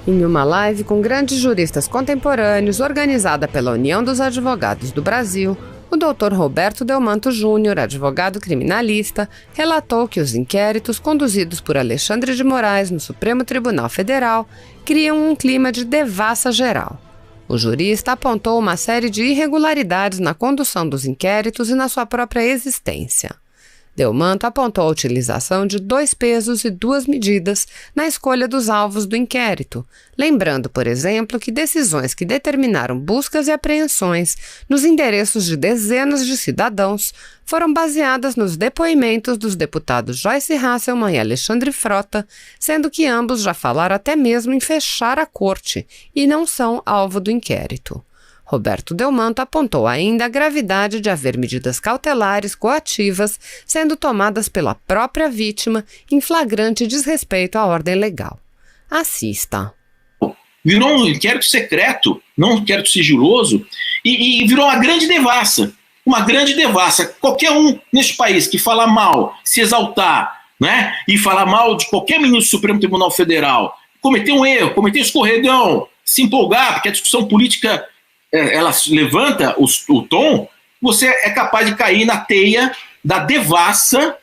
Em uma live com grandes juristas contemporâneos, organizada pela União dos Advogados do Brasil, o Dr. Roberto Delmanto Júnior, advogado criminalista, relatou que os inquéritos conduzidos por Alexandre de Moraes no Supremo Tribunal Federal criam um clima de devassa geral. O jurista apontou uma série de irregularidades na condução dos inquéritos e na sua própria existência. Delmanto apontou a utilização de 2 pesos e 2 medidas na escolha dos alvos do inquérito, lembrando, por exemplo, que decisões que determinaram buscas e apreensões nos endereços de dezenas de cidadãos foram baseadas nos depoimentos dos deputados Joyce Hasselmann e Alexandre Frota, sendo que ambos já falaram até mesmo em fechar a corte e não são alvo do inquérito. Roberto Delmanto apontou ainda a gravidade de haver medidas cautelares coativas sendo tomadas pela própria vítima em flagrante desrespeito à ordem legal. Assista. Virou um inquérito secreto, não um inquérito sigiloso, e virou uma grande devassa. Uma grande devassa. Qualquer um neste país que fala mal, se exaltar, né, e falar mal de qualquer ministro do Supremo Tribunal Federal, cometer um erro, cometer um escorregão, se empolgar, porque a discussão política ela levanta o tom, você é capaz de cair na teia da devassa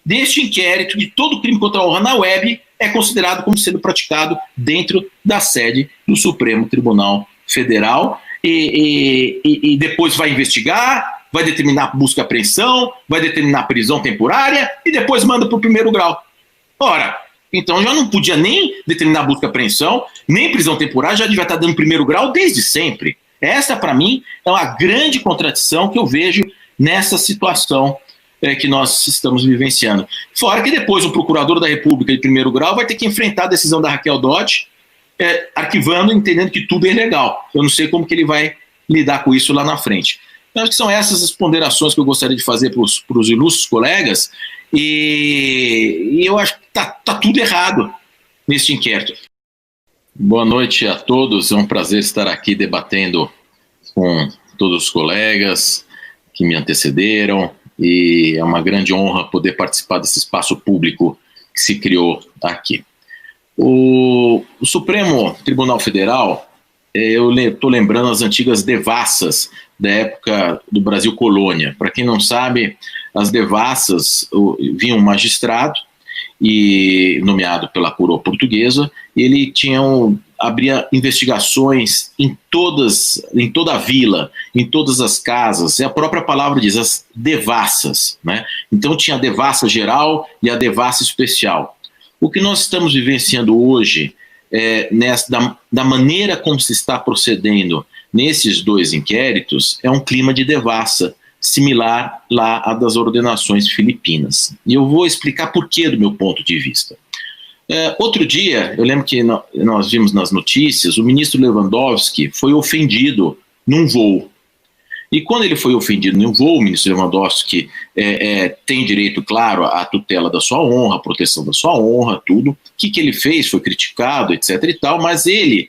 deste inquérito de todo crime contra a honra na web é considerado como sendo praticado dentro da sede do Supremo Tribunal Federal e depois vai investigar, vai determinar busca e apreensão, vai determinar prisão temporária e depois manda para o primeiro grau. Ora, então já não podia nem determinar busca e apreensão, nem prisão temporária, já devia estar dando primeiro grau desde sempre. Essa, para mim, é uma grande contradição que eu vejo nessa situação que nós estamos vivenciando. Fora que depois o procurador da República de primeiro grau vai ter que enfrentar a decisão da Raquel Dodge, arquivando, entendendo que tudo é ilegal. Eu não sei como que ele vai lidar com isso lá na frente. Eu acho que são essas as ponderações que eu gostaria de fazer para os ilustres colegas, e eu acho que tá tudo errado nesse inquérito. Boa noite a todos, é um prazer estar aqui debatendo com todos os colegas que me antecederam e é uma grande honra poder participar desse espaço público que se criou aqui. O Supremo Tribunal Federal, eu estou lembrando as antigas devassas da época do Brasil colônia. Para quem não sabe, as devassas vinha um magistrado e nomeado pela coroa portuguesa, ele abria investigações em toda a vila, em todas as casas, a própria palavra diz, as devassas, né? Então tinha a devassa geral e a devassa especial. O que nós estamos vivenciando hoje, da maneira como se está procedendo nesses 2 inquéritos, é um clima de devassa, similar lá à das ordenações filipinas. E eu vou explicar por quê do meu ponto de vista. Outro dia, eu lembro que nós vimos nas notícias, o ministro Lewandowski foi ofendido num voo. E quando ele foi ofendido num voo, o ministro Lewandowski tem direito, claro, à tutela da sua honra, à proteção da sua honra, tudo. O que ele fez? Foi criticado, etc. e tal, mas ele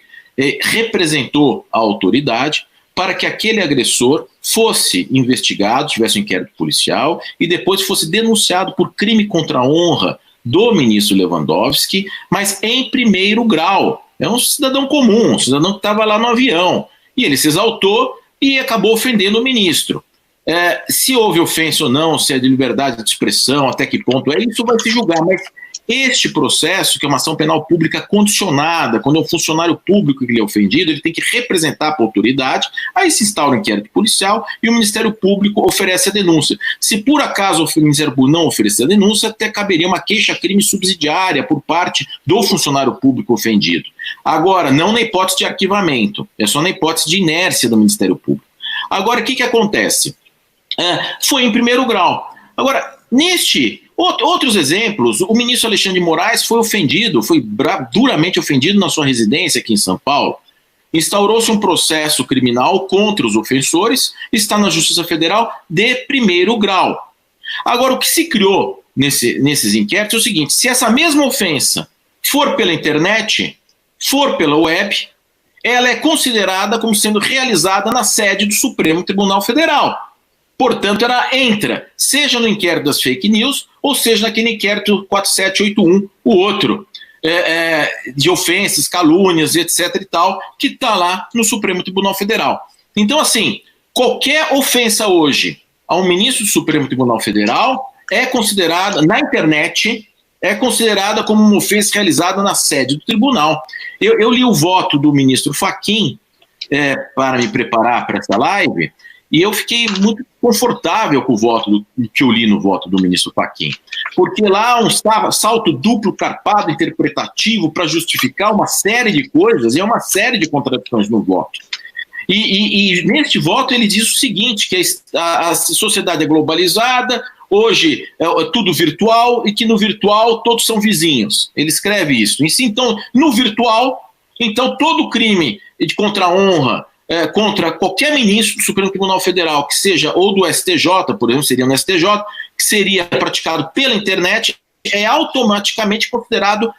representou a autoridade para que aquele agressor fosse investigado, tivesse um inquérito policial e depois fosse denunciado por crime contra a honra do ministro Lewandowski, mas em primeiro grau. É um cidadão comum, um cidadão que estava lá no avião. E ele se exaltou e acabou ofendendo o ministro. Se houve ofensa ou não, se é de liberdade de expressão, até que ponto isso vai se julgar, mas este processo, que é uma ação penal pública condicionada, quando é um funcionário público que ele é ofendido, ele tem que representar para a autoridade, aí se instaura um inquérito policial e o Ministério Público oferece a denúncia. Se por acaso o Ministério Público não oferecer a denúncia, até caberia uma queixa-crime subsidiária por parte do funcionário público ofendido. Agora, não na hipótese de arquivamento, é só na hipótese de inércia do Ministério Público. Agora, o que acontece? Foi em primeiro grau. Agora, outros exemplos, o ministro Alexandre de Moraes foi ofendido, foi duramente ofendido na sua residência aqui em São Paulo. Instaurou-se um processo criminal contra os ofensores, está na Justiça Federal de primeiro grau. Agora, o que se criou nesses inquéritos é o seguinte: se essa mesma ofensa for pela internet, for pela web, ela é considerada como sendo realizada na sede do Supremo Tribunal Federal. Portanto, ela entra, seja no inquérito das fake news, ou seja naquele inquérito 4781, o outro, de ofensas, calúnias, etc. e tal, que está lá no Supremo Tribunal Federal. Então, assim, qualquer ofensa hoje a um ministro do Supremo Tribunal Federal é considerada, na internet, é considerada como uma ofensa realizada na sede do tribunal. Eu li o voto do ministro Fachin para me preparar para essa live, e eu fiquei muito confortável com o voto que eu li no voto do ministro Fachin, porque lá um salto duplo carpado interpretativo para justificar uma série de coisas e uma série de contradições no voto. E neste voto ele diz o seguinte, que a sociedade é globalizada, hoje é tudo virtual e que no virtual todos são vizinhos. Ele escreve isso. Então, no virtual, então todo crime contra a honra, contra qualquer ministro do Supremo Tribunal Federal, que seja ou do STJ, por exemplo, seria no STJ, que seria praticado pela internet, é automaticamente considerado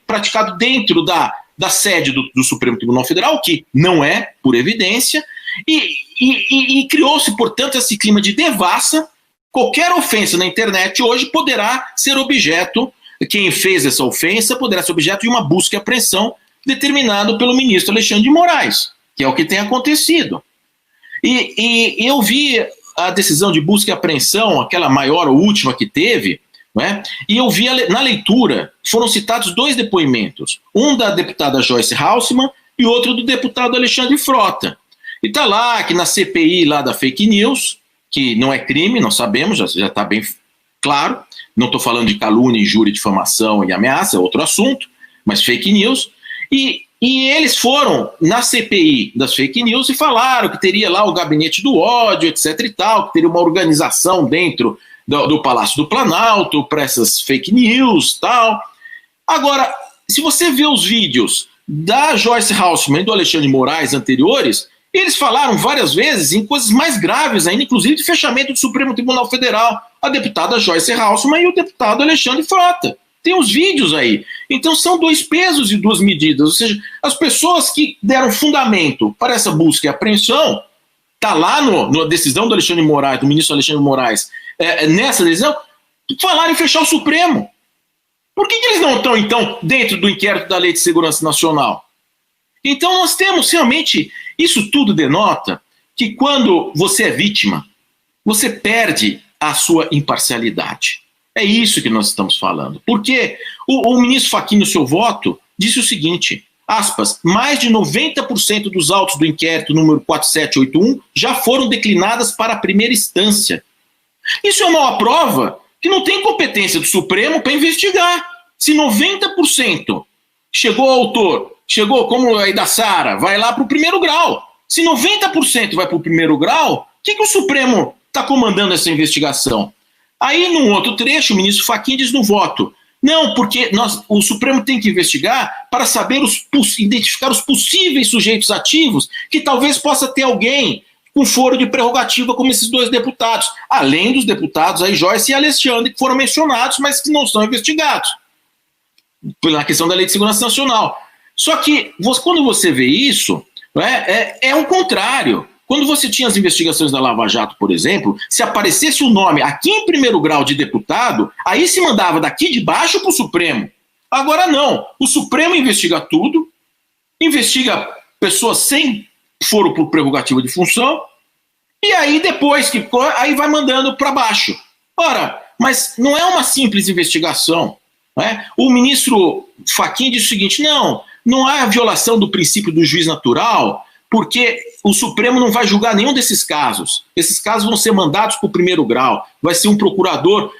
praticado dentro da sede do Supremo Tribunal Federal, que não é, por evidência, e criou-se, portanto, esse clima de devassa. Qualquer ofensa na internet hoje poderá ser objeto, quem fez essa ofensa poderá ser objeto de uma busca e apreensão determinado pelo ministro Alexandre de Moraes, que é o que tem acontecido. E eu vi a decisão de busca e apreensão, aquela maior ou última que teve, né? E eu vi na leitura, foram citados 2 depoimentos, um da deputada Joyce Haussmann e outro do deputado Alexandre Frota. E está lá que na CPI lá da fake news, que não é crime, nós sabemos, já está bem claro, não estou falando de calúnia, injúria, difamação e ameaça, é outro assunto, mas fake news, e eles foram na CPI das fake news e falaram que teria lá o gabinete do ódio, etc e tal, que teria uma organização dentro do Palácio do Planalto para essas fake news e tal. Agora, se você vê os vídeos da Joyce Haussmann e do Alexandre de Moraes anteriores, eles falaram várias vezes em coisas mais graves ainda, inclusive de fechamento do Supremo Tribunal Federal, a deputada Joyce Haussmann e o deputado Alexandre Frota. Tem os vídeos aí. Então são 2 pesos e 2 medidas, ou seja, as pessoas que deram fundamento para essa busca e apreensão, está lá na decisão do Alexandre de Moraes, do ministro Alexandre de Moraes, nessa decisão, falaram em fechar o Supremo. Por que eles não estão, então, dentro do inquérito da Lei de Segurança Nacional? Então nós temos realmente, isso tudo denota que quando você é vítima, você perde a sua imparcialidade. É isso que nós estamos falando. Porque o ministro Fachin, no seu voto, disse o seguinte, aspas, mais de 90% dos autos do inquérito número 4781 já foram declinadas para a primeira instância. Isso é uma prova que não tem competência do Supremo para investigar. Se 90% chegou ao autor, chegou como aí da Sara, vai lá para o primeiro grau. Se 90% vai para o primeiro grau, o que o Supremo está comandando essa investigação? Aí, num outro trecho, o ministro Fachin diz no voto, não, porque o Supremo tem que investigar para saber identificar os possíveis sujeitos ativos que talvez possa ter alguém com foro de prerrogativa como esses 2 deputados, além dos deputados aí, Joyce e Alexandre, que foram mencionados, mas que não são investigados, pela questão da Lei de Segurança Nacional. Só que, quando você vê isso, é o contrário. Quando você tinha as investigações da Lava Jato, por exemplo, se aparecesse o nome aqui em primeiro grau de deputado, aí se mandava daqui de baixo para o Supremo. Agora não. O Supremo investiga tudo, investiga pessoas sem foro por prerrogativa de função, e aí depois, aí vai mandando para baixo. Ora, mas não é uma simples investigação. Né? O ministro Fachin disse o seguinte, não há violação do princípio do juiz natural, porque o Supremo não vai julgar nenhum desses casos. Esses casos vão ser mandados para o primeiro grau. Vai ser um procurador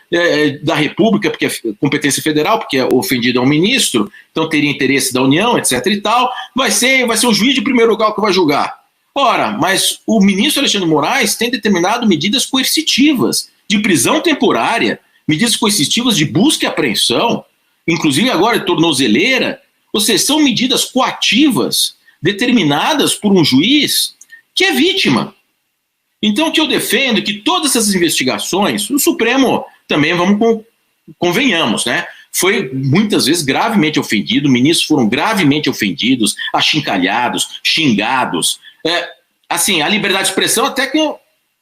da República, porque é competência federal, porque é ofendido é um ministro, então teria interesse da União, etc. e tal. Vai ser o juiz de primeiro grau que vai julgar. Ora, mas o ministro Alexandre de Moraes tem determinado medidas coercitivas de prisão temporária, medidas coercitivas de busca e apreensão, inclusive agora de tornozeleira, ou seja, são medidas coativas determinadas por um juiz que é vítima. Então, o que eu defendo é que todas essas investigações, o Supremo também, convenhamos, né? Foi muitas vezes gravemente ofendido, ministros foram gravemente ofendidos, achincalhados, xingados. Assim, a liberdade de expressão até que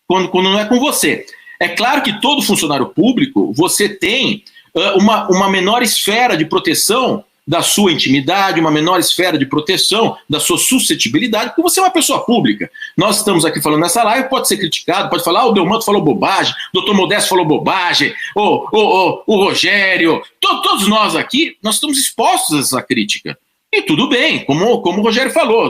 quando não é com você. É claro que todo funcionário público, você tem uma menor esfera de proteção da sua intimidade, uma menor esfera de proteção da sua suscetibilidade, porque você é uma pessoa pública. Nós estamos aqui falando nessa live, pode ser criticado, pode falar, o Delmanto falou bobagem, o doutor Modesto falou bobagem, o Rogério, todos nós aqui, nós estamos expostos a essa crítica. E tudo bem, como o Rogério falou,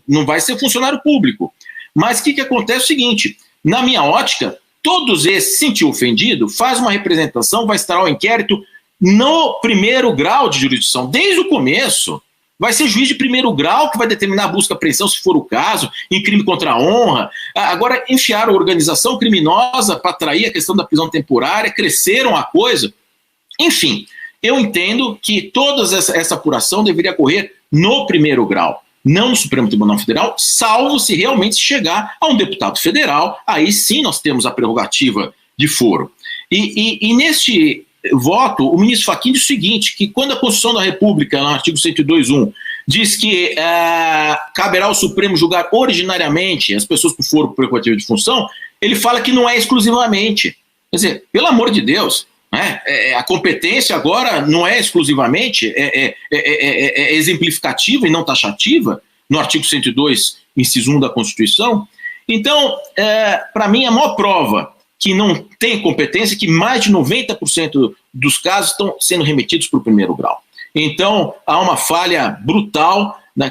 não vai ser funcionário público. Mas o que acontece é o seguinte, na minha ótica, todos esses, se sentir ofendido, faz uma representação, vai instaurar o inquérito no primeiro grau de jurisdição. Desde o começo, vai ser juiz de primeiro grau que vai determinar a busca e apreensão, se for o caso, em crime contra a honra. Agora, enfiaram a organização criminosa para atrair a questão da prisão temporária, cresceram a coisa. Enfim, eu entendo que toda essa apuração deveria ocorrer no primeiro grau, não no Supremo Tribunal Federal, salvo se realmente chegar a um deputado federal, aí sim nós temos a prerrogativa de foro. E neste voto, o ministro Fachin diz o seguinte, que quando a Constituição da República, no artigo 102.1, diz que caberá ao Supremo julgar originariamente as pessoas com foro prerrogativo de função, ele fala que não é exclusivamente. Quer dizer, pelo amor de Deus, né? A competência agora não é exclusivamente, é exemplificativa e não taxativa, no artigo 102, inciso 1 da Constituição. Então, para mim, a maior prova que não tem competência, que mais de 90% dos casos estão sendo remetidos para o primeiro grau. Então, há uma falha brutal na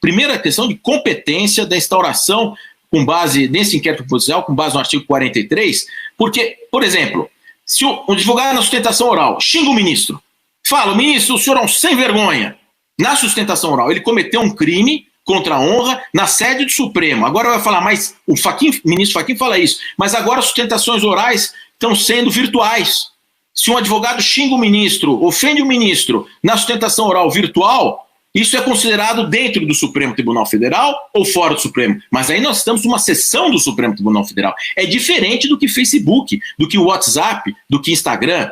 primeira questão de competência da instauração com base nesse inquérito policial, com base no artigo 43, porque, por exemplo, se o advogado na sustentação oral xinga o ministro, fala, ministro, o senhor é um sem vergonha, na sustentação oral, ele cometeu um crime contra a honra na sede do Supremo. Agora vai falar, mas o ministro Fachin fala isso, mas agora as sustentações orais estão sendo virtuais. Se um advogado xinga o ministro, ofende o ministro na sustentação oral virtual, isso é considerado dentro do Supremo Tribunal Federal ou fora do Supremo? Mas aí nós estamos numa sessão do Supremo Tribunal Federal. É diferente do que Facebook, do que WhatsApp, do que Instagram.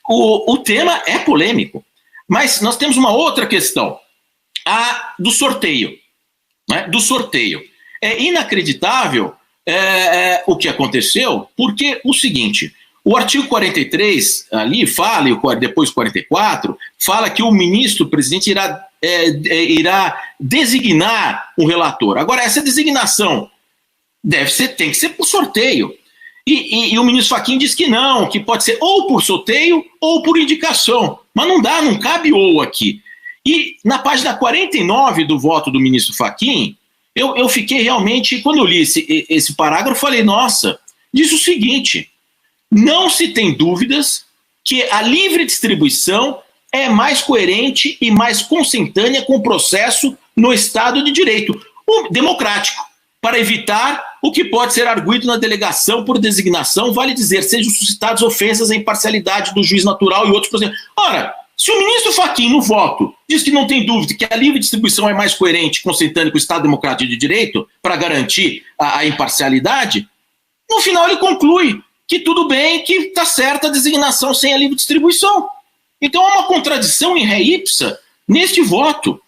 O tema é polêmico. Mas nós temos uma outra questão. A do sorteio. Né? Do sorteio. É inacreditável o que aconteceu, porque o seguinte, o artigo 43 ali fala, e depois 44, fala que o ministro-presidente irá designar um relator. Agora, essa designação tem que ser por sorteio. E o ministro Fachin diz que não, que pode ser ou por sorteio ou por indicação. Mas não cabe ou aqui. E na página 49 do voto do ministro Fachin, eu fiquei realmente, quando eu li esse parágrafo, eu falei, nossa, diz o seguinte, não se tem dúvidas que a livre distribuição é mais coerente e mais consentânea com o processo no Estado de Direito democrático, para evitar o que pode ser arguido na delegação por designação, vale dizer, sejam suscitadas ofensas à imparcialidade do juiz natural e outros processos. Ora, se o ministro Fachin, no voto, diz que não tem dúvida que a livre distribuição é mais coerente, consentânea com o Estado democrático de direito, para garantir a imparcialidade, no final ele conclui que tudo bem, que está certa a designação sem a livre distribuição. Então há uma contradição em ré ipsa neste voto.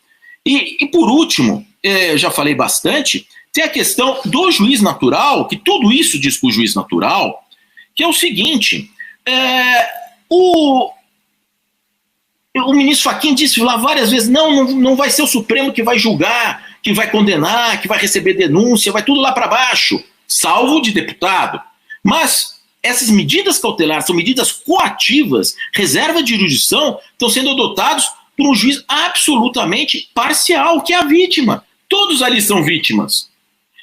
E por último, já falei bastante, tem a questão do juiz natural, que tudo isso diz para o juiz natural, que é o seguinte, o ministro Fachin disse lá várias vezes, não vai ser o Supremo que vai julgar, que vai condenar, que vai receber denúncia, vai tudo lá para baixo, salvo de deputado. Mas essas medidas cautelares são medidas coativas, reserva de jurisdição, estão sendo adotados por um juiz absolutamente parcial, que é a vítima. Todos ali são vítimas.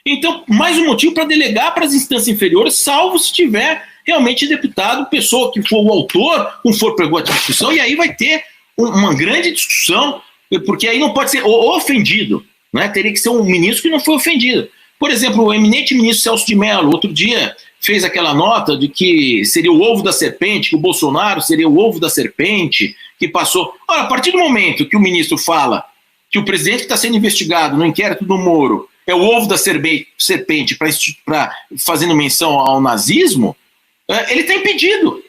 Então, mais um motivo para delegar para as instâncias inferiores, salvo se tiver realmente deputado, pessoa que for o autor, com for prerrogativa de discussão, e aí vai ter uma grande discussão, porque aí não pode ser ofendido, né? Teria que ser um ministro que não foi ofendido. Por exemplo, o eminente ministro Celso de Mello, outro dia, fez aquela nota de que seria o ovo da serpente, que o Bolsonaro seria o ovo da serpente, que passou... Ora, a partir do momento que o ministro fala que o presidente que está sendo investigado no inquérito do Moro é o ovo da serpente fazendo menção ao nazismo, ele está impedido.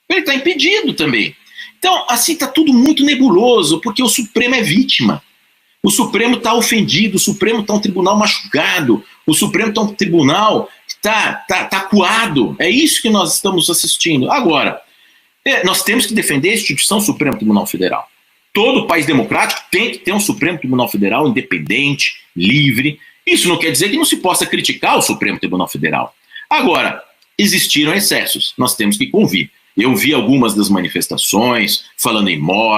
Ele está impedido também. Então, assim, está tudo muito nebuloso, porque o Supremo é vítima. O Supremo está ofendido, o Supremo está um tribunal machucado, o Supremo está um tribunal que está acuado. É isso que nós estamos assistindo. Agora, nós temos que defender a instituição Supremo Tribunal Federal. Todo país democrático tem que ter um Supremo Tribunal Federal independente, livre. Isso não quer dizer que não se possa criticar o Supremo Tribunal Federal. Agora, existiram excessos, nós temos que convir. Eu vi algumas das manifestações falando em morte,